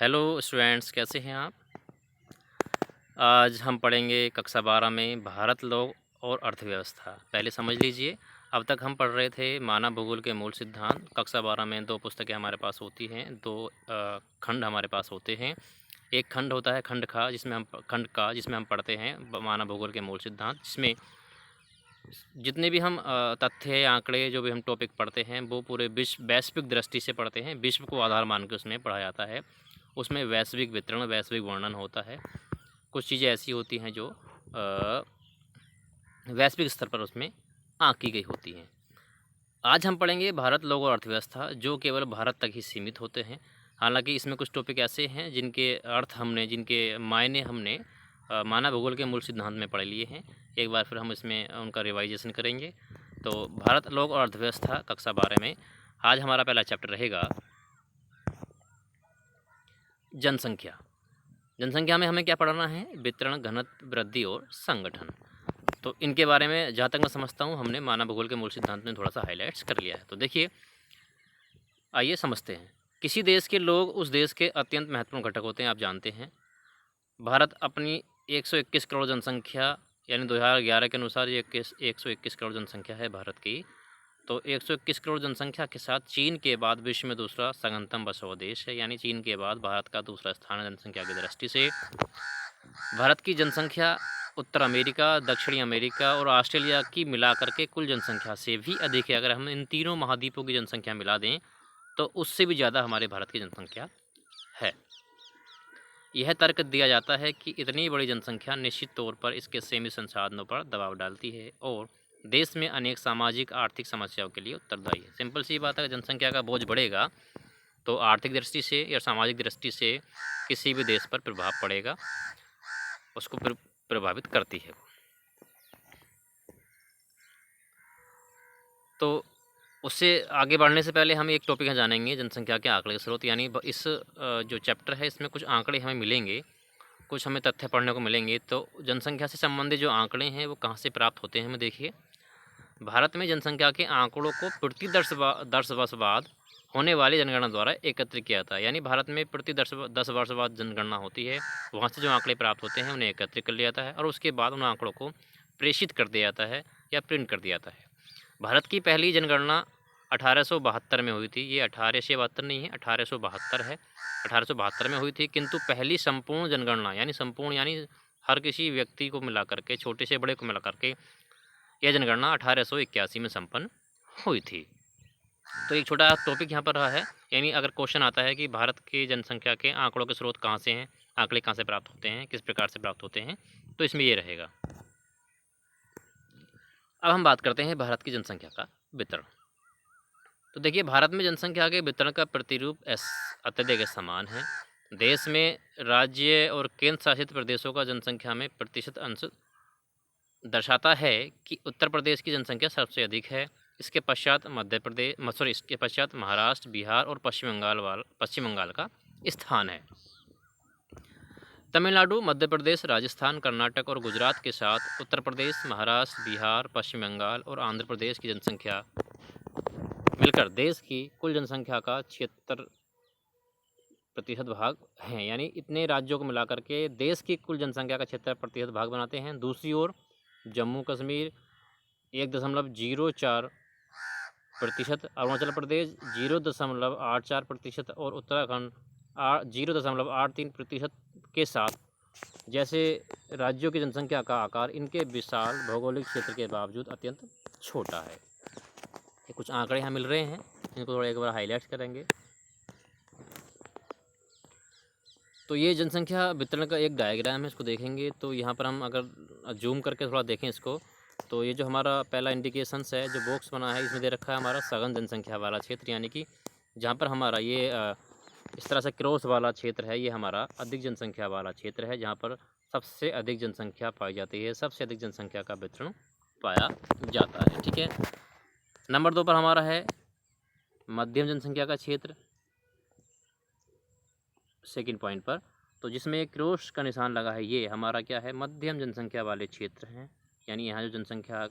Hello students, कैसे हैं आप। आज हम पढ़ेंगे कक्षा 12 में भारत, लोक और अर्थव्यवस्था। पहले समझ लीजिए, अब तक हम पढ़ रहे थे मानव भूगोल के मूल सिद्धांत। कक्षा 12 में दो पुस्तकें हमारे पास होती हैं, दो खंड हमारे पास होते हैं। एक खंड होता है खंड का जिसमें हम पढ़ते हैं मानव भूगोल के मूल सिद्धांत, जिसमें जितने भी हम तथ्य आंकड़े जो भी हम टॉपिक पढ़ते हैं वो पूरे विश्व वैश्विक दृष्टि से पढ़ते हैं। विश्व को आधार मान के उसमें पढ़ा जाता है। उसमें वैश्विक वितरण, वैश्विक वर्णन होता है। कुछ चीज़ें ऐसी होती हैं जो वैश्विक स्तर पर उसमें आंकी गई होती हैं। आज हम पढ़ेंगे भारत, लोक और अर्थव्यवस्था, जो केवल भारत तक ही सीमित होते हैं। हालांकि इसमें कुछ टॉपिक ऐसे हैं जिनके मायने हमने मानव भूगोल के मूल सिद्धांत में पढ़ लिए हैं। एक बार फिर हम इसमें उनका रिवाइजेशन करेंगे। तो भारत, लोक और अर्थव्यवस्था कक्षा 12 में आज हमारा पहला चैप्टर रहेगा जनसंख्या। जनसंख्या में हमें क्या पढ़ना है? वितरण, घनत्व, वृद्धि और संगठन। तो इनके बारे में जहाँ तक मैं समझता हूँ हमने मानव भूगोल के मूल सिद्धांत में थोड़ा सा हाईलाइट्स कर लिया है। तो देखिए, आइए समझते हैं। किसी देश के लोग उस देश के अत्यंत महत्वपूर्ण घटक होते हैं, आप जानते हैं। भारत अपनी 121 करोड़ जनसंख्या, यानी 2011 के अनुसार ये 121 करोड़ जनसंख्या है भारत की। तो 121 करोड़ जनसंख्या के साथ चीन के बाद विश्व में दूसरा सघनतम बसा हुआ देश है, यानी चीन के बाद भारत का दूसरा स्थान है जनसंख्या की दृष्टि से। भारत की जनसंख्या उत्तर अमेरिका, दक्षिणी अमेरिका और ऑस्ट्रेलिया की मिलाकर के कुल जनसंख्या से भी अधिक है। अगर हम इन तीनों महाद्वीपों की जनसंख्या मिला दें तो उससे भी ज़्यादा हमारे भारत की जनसंख्या है। यह तर्क दिया जाता है कि इतनी बड़ी जनसंख्या निश्चित तौर पर इसके सीमित संसाधनों पर दबाव डालती है और देश में अनेक सामाजिक आर्थिक समस्याओं के लिए उत्तरदायी है। सिंपल सी बात है, जनसंख्या का बोझ बढ़ेगा तो आर्थिक दृष्टि से या सामाजिक दृष्टि से किसी भी देश पर प्रभाव पड़ेगा, उसको प्रभावित करती है। तो उससे आगे बढ़ने से पहले हम एक टॉपिक है जानेंगे, जनसंख्या के आंकड़े के स्रोत। यानी इस जो चैप्टर है इसमें कुछ आंकड़े हमें मिलेंगे, कुछ हमें तथ्य पढ़ने को मिलेंगे। तो जनसंख्या से संबंधित जो आंकड़े हैं वो कहाँ से प्राप्त होते हैं हमें देखिए। भारत में जनसंख्या के आंकड़ों को प्रति 10 वर्ष बाद होने वाली जनगणना द्वारा एकत्रित किया था। यानी भारत में प्रति 10 वर्ष बाद जनगणना होती है, वहाँ से जो आंकड़े प्राप्त होते हैं उन्हें एकत्रित कर लिया जाता है और उसके बाद उन आंकड़ों को प्रेषित कर दिया जाता है या प्रिंट कर दिया जाता है। भारत की पहली जनगणना 1872 में हुई थी। ये 1872 नहीं है, 1872 है। 1872 में हुई थी, किंतु पहली संपूर्ण जनगणना यानी संपूर्ण यानी हर किसी व्यक्ति को मिला करके, छोटे से बड़े को मिला करके, यह जनगणना 1881 में संपन्न हुई थी। तो एक छोटा टॉपिक यहाँ पर रहा है, यानी अगर क्वेश्चन आता है कि भारत की जनसंख्या के आंकड़ों के स्रोत कहाँ से हैं, आंकड़े कहाँ से प्राप्त होते हैं, किस प्रकार से प्राप्त होते हैं, तो इसमें ये रहेगा। अब हम बात करते हैं भारत की जनसंख्या का वितरण। तो देखिए, भारत में जनसंख्या के वितरण का प्रतिरूप अत्यधिक समान है। देश में राज्य और केंद्र शासित प्रदेशों का जनसंख्या में प्रतिशत अंश दर्शाता है कि उत्तर प्रदेश की जनसंख्या सबसे अधिक है। इसके पश्चात इसके पश्चात महाराष्ट्र, बिहार और पश्चिम बंगाल का स्थान है। तमिलनाडु, मध्य प्रदेश, राजस्थान, कर्नाटक और गुजरात के साथ उत्तर प्रदेश, महाराष्ट्र, बिहार, पश्चिम बंगाल और आंध्र प्रदेश की जनसंख्या मिलकर देश की कुल जनसंख्या का 76% भाग हैं। यानी इतने राज्यों को मिलाकर के देश की कुल जनसंख्या का 76% भाग बनाते हैं। दूसरी ओर जम्मू कश्मीर 1.04%, अरुणाचल प्रदेश 0.84% और उत्तराखंड 0.83% के साथ जैसे राज्यों की जनसंख्या का आकार इनके विशाल भौगोलिक क्षेत्र के बावजूद अत्यंत छोटा है। ये कुछ आंकड़े यहाँ मिल रहे हैं, इनको थोड़ा एक बार हाईलाइट करेंगे। तो ये जनसंख्या वितरण का एक डायग्राम है, इसको देखेंगे तो यहाँ पर हम अगर जूम करके थोड़ा देखें इसको, तो ये जो हमारा पहला इंडिकेशंस है, जो बॉक्स बना है, इसमें दे रखा है हमारा सघन जनसंख्या वाला क्षेत्र, यानी कि जहाँ पर हमारा ये इस तरह से क्रॉस वाला क्षेत्र है, ये हमारा अधिक जनसंख्या वाला क्षेत्र है, जहाँ पर सबसे अधिक जनसंख्या पाई जाती है, सबसे अधिक जनसंख्या का वितरण पाया जाता है। ठीक है। नंबर 2 पर हमारा है मध्यम जनसंख्या का क्षेत्र, सेकंड पॉइंट पर, तो जिसमें एक क्रॉस का निशान लगा है, ये हमारा क्या है? मध्यम जनसंख्या वाले क्षेत्र हैं। यानी यहाँ जो जनसंख्या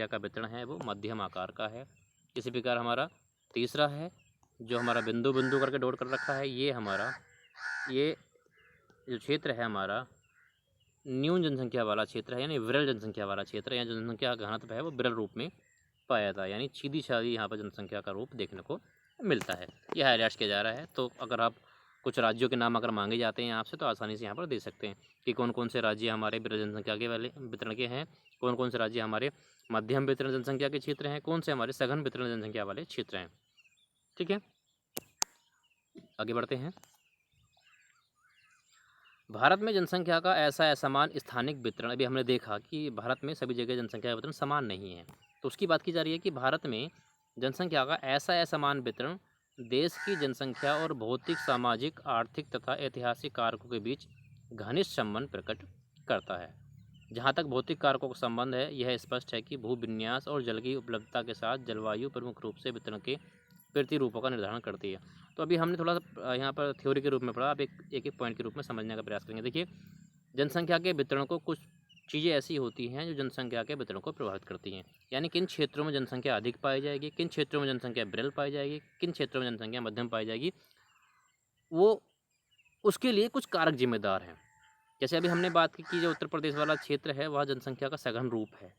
का वितरण है वो मध्यम आकार का है। इसी प्रकार हमारा तीसरा है, जो हमारा बिंदु बिंदु करके डॉट कर रखा है, ये हमारा ये जो क्षेत्र है हमारा न्यून जनसंख्या वाला क्षेत्र है, यानी विरल जनसंख्या वाला क्षेत्र है। यहाँ जनसंख्या का घनत्व है वो विरल रूप में पाया जाता है, यानी सीधी सादी यहाँ पर जनसंख्या का रूप देखने को मिलता है। यह हाईलाइट किया जा रहा है। तो अगर आप कुछ राज्यों के नाम अगर मांगे जाते हैं आपसे तो आसानी से यहाँ पर दे सकते हैं कि कौन कौन से राज्य हमारे विरल जनसंख्या के वाले वितरण के हैं, कौन कौन से राज्य हमारे मध्यम वितरण जनसंख्या के क्षेत्र हैं, कौन से हमारे सघन वितरण जनसंख्या वाले क्षेत्र हैं। ठीक है, आगे बढ़ते हैं। भारत में जनसंख्या का ऐसा असमान स्थानिक वितरण, अभी हमने देखा कि भारत में सभी जगह जनसंख्या का वितरण समान नहीं है, तो उसकी बात की जा रही है कि भारत में जनसंख्या का ऐसा असमान वितरण देश की जनसंख्या और भौतिक, सामाजिक, आर्थिक तथा ऐतिहासिक कारकों के बीच घनिष्ठ संबंध प्रकट करता है। जहाँ तक भौतिक कारकों का संबंध है, यह स्पष्ट है कि भूविन्यास और जल की उपलब्धता के साथ जलवायु प्रमुख रूप से वितरण के प्रतिरूपों का निर्धारण करती है। तो अभी हमने थोड़ा सा यहाँ पर थ्योरी के रूप में पढ़ा, अब एक पॉइंट के रूप में समझने का प्रयास करेंगे। देखिए, जनसंख्या के वितरण को कुछ चीज़ें ऐसी होती हैं जो जनसंख्या के वितरण को प्रभावित करती हैं, यानी किन क्षेत्रों में जनसंख्या अधिक पाई जाएगी, किन क्षेत्रों में जनसंख्या विरल पाई जाएगी, किन क्षेत्रों में जनसंख्या मध्यम पाई जाएगी, वो उसके लिए कुछ कारक जिम्मेदार हैं। जैसे अभी हमने बात की कि जो उत्तर प्रदेश वाला क्षेत्र है वह जनसंख्या का सघन रूप है,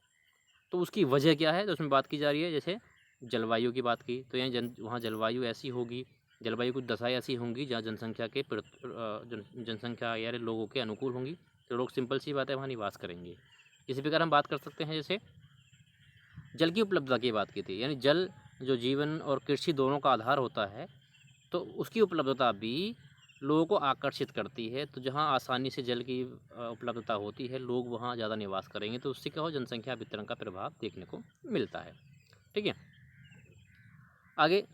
तो उसकी वजह क्या है, तो उसमें बात की जा रही है। जैसे जलवायु की बात की तो यहाँ वहाँ जलवायु ऐसी होगी, जलवायु कुछ दशाएँ ऐसी होंगी जहाँ जनसंख्या के जनसंख्या यानी लोगों के अनुकूल होंगी, तो लोग सिंपल सी बात है वहाँ निवास करेंगे। इसी प्रकार हम बात कर सकते हैं, जैसे जल की उपलब्धता की बात की थी, यानी जल जो जीवन और कृषि दोनों का आधार होता है, तो उसकी उपलब्धता भी लोगों को आकर्षित करती है। तो जहाँ आसानी से जल की उपलब्धता होती है, लोग वहाँ ज़्यादा निवास करेंगे, तो उससे क्या हो, जनसंख्या वितरण का प्रभाव देखने को मिलता है। ठीक है, आगे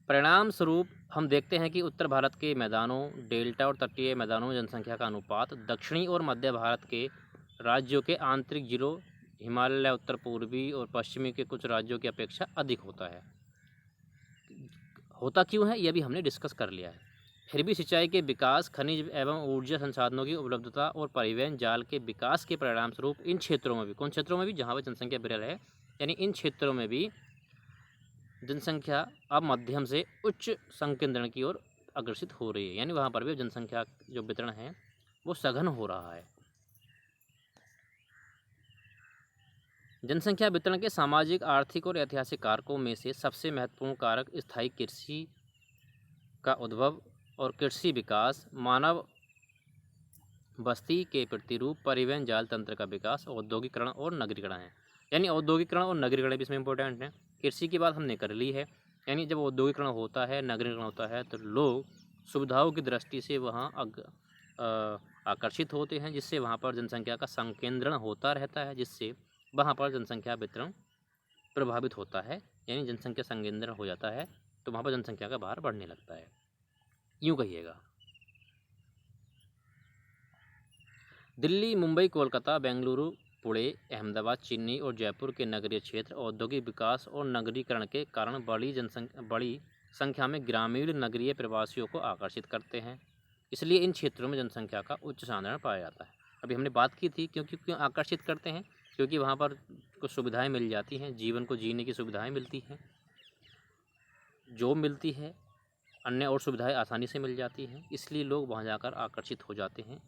परिणाम स्वरूप हम देखते हैं कि उत्तर भारत के मैदानों, डेल्टा और तटीय मैदानों में जनसंख्या का अनुपात दक्षिणी और मध्य भारत के राज्यों के आंतरिक जिलों, हिमालय, उत्तर पूर्वी और पश्चिमी के कुछ राज्यों की अपेक्षा अधिक होता है। होता क्यों है, यह भी हमने डिस्कस कर लिया है। फिर भी सिंचाई के विकास, खनिज एवं ऊर्जा संसाधनों की उपलब्धता और परिवहन जाल के विकास के परिणाम स्वरूप इन क्षेत्रों में भी, कौन क्षेत्रों में भी, जहाँ पर जनसंख्या विरल है, यानी इन क्षेत्रों में भी जनसंख्या अब मध्यम से उच्च संकेंद्रण की ओर अग्रसित हो रही है, यानी वहाँ पर भी जनसंख्या जो वितरण है वो सघन हो रहा है। जनसंख्या वितरण के सामाजिक, आर्थिक और ऐतिहासिक कारकों में से सबसे महत्वपूर्ण कारक स्थायी कृषि का उद्भव और कृषि विकास, मानव बस्ती के प्रतिरूप, परिवहन जाल तंत्र का विकास, औद्योगिकरण और नगरीकरण है। यानी औद्योगिकरण और नगरीकरण भी इसमें इंपॉर्टेंट है। कृषि की बात हमने कर ली है, यानी जब औद्योगिकरण होता है, नगरीकरण होता है, तो लोग सुविधाओं की दृष्टि से वहाँ आकर्षित होते हैं, जिससे वहाँ पर जनसंख्या का संकेंद्रण होता रहता है, जिससे वहाँ पर जनसंख्या वितरण प्रभावित होता है, यानी जनसंख्या संकेंद्रण हो जाता है, तो वहाँ पर जनसंख्या का भार बढ़ने लगता है, यूँ कहिएगा। दिल्ली, मुंबई, कोलकाता, बेंगलुरु, पुणे, अहमदाबाद, चेन्नई और जयपुर के नगरीय क्षेत्र औद्योगिक विकास और नगरीकरण के कारण बड़ी संख्या में ग्रामीण नगरीय प्रवासियों को आकर्षित करते हैं। इसलिए इन क्षेत्रों में जनसंख्या का उच्च साधारण पाया जाता है। अभी हमने बात की थी क्यों आकर्षित करते हैं, क्योंकि वहाँ पर कुछ सुविधाएं मिल जाती हैं, जीवन को जीने की सुविधाएं मिलती हैं, जॉब मिलती है, अन्य और सुविधाएं आसानी से मिल जाती हैं, इसलिए लोग वहाँ जाकर आकर्षित हो जाते हैं,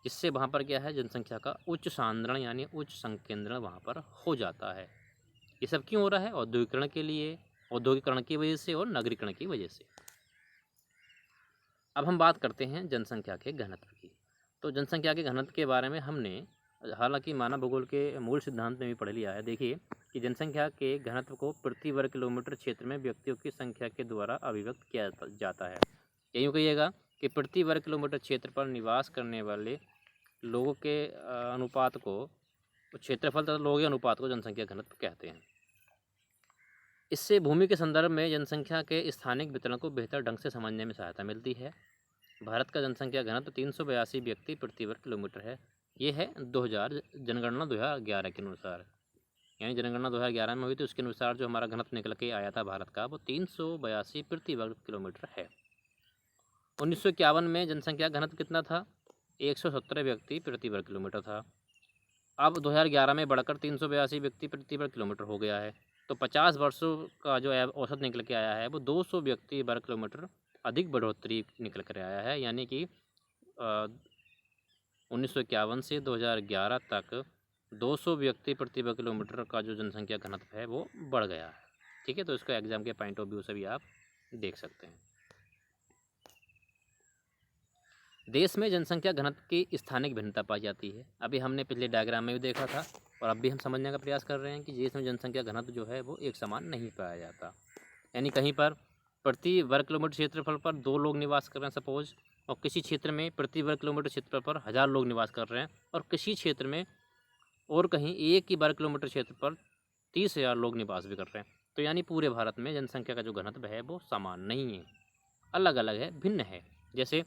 जिससे वहाँ पर क्या है, जनसंख्या का उच्च सांद्रण यानी उच्च संकेंद्रण वहाँ पर हो जाता है। ये सब क्यों हो रहा है, औद्योगिकरण के लिए, औद्योगिकरण की वजह से और नगरीकरण की वजह से। अब हम बात करते हैं जनसंख्या के घनत्व की। तो जनसंख्या के घनत्व के बारे में हमने हालांकि मानव भूगोल के मूल सिद्धांत में भी पढ़ लिया है। देखिए कि जनसंख्या के घनत्व को प्रति वर्ग किलोमीटर क्षेत्र में व्यक्तियों की संख्या के द्वारा अभिव्यक्त किया जाता है। यूँ कहिएगा कि प्रति वर्ग किलोमीटर क्षेत्र पर निवास करने वाले लोगों के अनुपात को, क्षेत्रफल तथा लोगों के अनुपात को जनसंख्या घनत्व कहते हैं। इससे भूमि के संदर्भ में जनसंख्या के स्थानिक वितरण को बेहतर ढंग से समझने में सहायता मिलती है। भारत का जनसंख्या घनत्व 382 व्यक्ति प्रति वर्ग किलोमीटर है। ये है 2000 जनगणना 2011 के अनुसार, यानी जनगणना 2011 में हुई तो उसके अनुसार जो हमारा घनत्व निकल के आया था भारत का, वो 382 प्रति वर्ग किलोमीटर है। 1951 में जनसंख्या घनत्व कितना था, 117 व्यक्ति प्रति वर्ग किलोमीटर था। अब 2011 में बढ़कर 382 व्यक्ति प्रति वर्ग किलोमीटर हो गया है। तो 50 वर्षों का जो औसत निकल के आया है वो 200 व्यक्ति वर्ग किलोमीटर अधिक बढ़ोतरी निकल कर आया है, यानी कि 1951 से 2011 तक 200 व्यक्ति प्रति वर्ग किलोमीटर का जो जनसंख्या घनत्व है वो बढ़ गया है। ठीक है, तो इसको एग्जाम के पॉइंट ऑफ व्यू से भी आप देख सकते हैं। देश में जनसंख्या घनत्व की स्थानिक भिन्नता पाई जाती है। अभी हमने पिछले डायग्राम में भी देखा था और अब भी हम समझने का प्रयास कर रहे हैं कि देश में जनसंख्या घनत्व जो है वो एक समान नहीं पाया जाता, यानी कहीं पर प्रति वर्ग किलोमीटर क्षेत्रफल पर 2 लोग निवास कर रहे हैं सपोज, और किसी क्षेत्र में प्रति वर्ग किलोमीटर क्षेत्रफल पर 1000 लोग निवास कर रहे हैं, और किसी क्षेत्र में और कहीं 1 ही वर्ग किलोमीटर क्षेत्र पर 30,000 लोग निवास भी कर रहे हैं। तो यानी पूरे भारत में जनसंख्या का जो घनत्व है वो समान नहीं है, अलग अलग है, भिन्न है। जैसे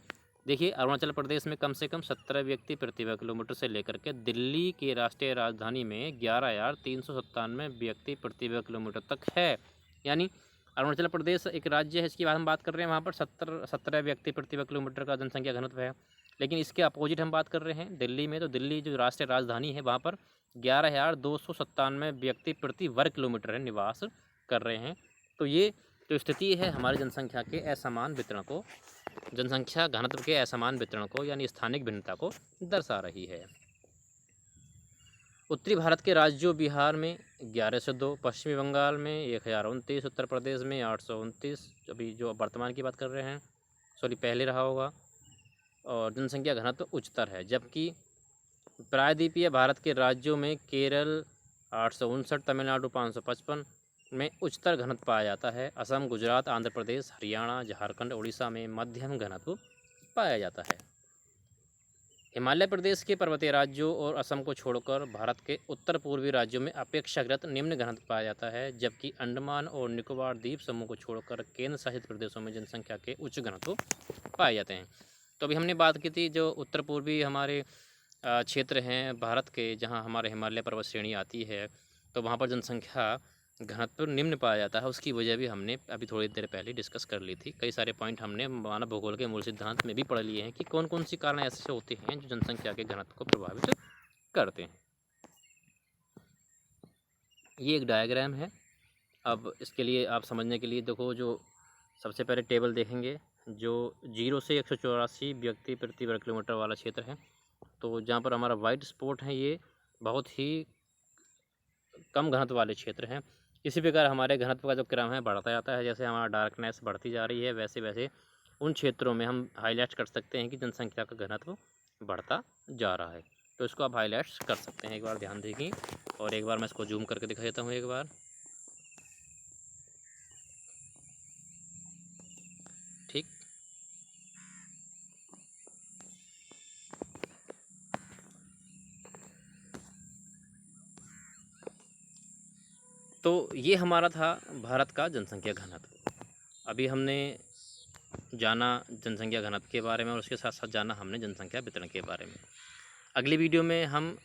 देखिए, अरुणाचल प्रदेश में कम से कम 17 व्यक्ति प्रति वर्ग किलोमीटर से लेकर के दिल्ली की राष्ट्रीय राजधानी में 11,397 व्यक्ति प्रति वर्ग किलोमीटर तक है। यानी अरुणाचल प्रदेश एक राज्य है, इसकी बात हम बात कर रहे हैं, वहाँ पर 17 व्यक्ति प्रति वर्ग किलोमीटर का जनसंख्या घनत्व है। लेकिन इसके अपोजिट हम बात कर रहे हैं दिल्ली में, तो दिल्ली जो राष्ट्रीय राजधानी है वहाँ पर 11,297 व्यक्ति प्रति वर्ग किलोमीटर है निवास कर रहे हैं। तो ये जो स्थिति है हमारी जनसंख्या के असमान वितरण को, जनसंख्या घनत्व के असमान वितरण को यानी स्थानिक भिन्नता को दर्शा रही है। उत्तरी भारत के राज्यों बिहार में 1102, पश्चिमी बंगाल में 1029, उत्तर प्रदेश में 829, अभी जो वर्तमान की बात कर रहे हैं, सॉरी पहले रहा होगा, और जनसंख्या घनत्व उच्चतर है। जबकि प्रायद्वीपीय भारत के राज्यों में केरल 859, तमिलनाडु 555 में उच्चतर घनत्व पाया जाता है। असम, गुजरात, आंध्र प्रदेश, हरियाणा, झारखंड, उड़ीसा में मध्यम घनत्व पाया जाता है। हिमालय प्रदेश के पर्वतीय राज्यों और असम को छोड़कर भारत के उत्तर पूर्वी राज्यों में अपेक्षाकृत निम्न घनत्व पाया जाता है, जबकि अंडमान और निकोबार द्वीप समूह को छोड़कर केंद्र शासित प्रदेशों में जनसंख्या के उच्च घनत्व पाए जाते हैं। तो अभी हमने बात की थी जो उत्तर पूर्वी हमारे क्षेत्र हैं भारत के, जहाँ हमारे हिमालय पर्वत श्रेणी आती है, तो वहाँ पर जनसंख्या घनत्व निम्न पाया जाता है। उसकी वजह भी हमने अभी थोड़ी देर पहले डिस्कस कर ली थी। कई सारे पॉइंट हमने मानव भूगोल के मूल सिद्धांत में भी पढ़ लिए हैं कि कौन कौन सी कारण ऐसे होते हैं जो जनसंख्या के घनत्व को प्रभावित करते हैं। ये एक डायग्राम है। अब इसके लिए आप समझने के लिए देखो, जो सबसे पहले टेबल देखेंगे जो 0 से 184 व्यक्ति प्रति वर्ग किलोमीटर वाला क्षेत्र है, तो जहाँ पर हमारा वाइट स्पॉट है ये बहुत ही कम घनत्व वाले क्षेत्र हैं। इसी प्रकार हमारे घनत्व का जो क्रम है बढ़ता जाता है, जैसे हमारा डार्कनेस बढ़ती जा रही है वैसे वैसे उन क्षेत्रों में हम हाईलाइट कर सकते हैं कि जनसंख्या का घनत्व बढ़ता जा रहा है। तो इसको आप हाईलाइट्स कर सकते हैं, एक बार ध्यान देखिए, और एक बार मैं इसको जूम करके दिखा देता हूँ एक बार। ठीक, तो ये हमारा था भारत का जनसंख्या घनत्व। अभी हमने जाना जनसंख्या घनत्व के बारे में और उसके साथ साथ जाना हमने जनसंख्या वितरण के बारे में। अगली वीडियो में हम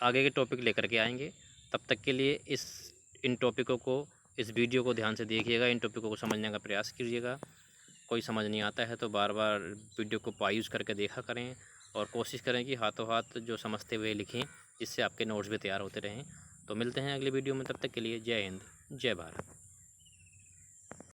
आगे के टॉपिक लेकर के आएंगे। तब तक के लिए इन टॉपिकों को, इस वीडियो को ध्यान से देखिएगा, इन टॉपिकों को समझने का प्रयास कीजिएगा। कोई समझ नहीं आता है तो बार बार वीडियो को पॉज करके देखा करें और कोशिश करें कि हाथों हाथ जो समझते हुए लिखें, जिससे आपके नोट्स भी तैयार होते रहें। तो मिलते हैं अगली वीडियो में, तब तक के लिए जय हिंद, जय भारत।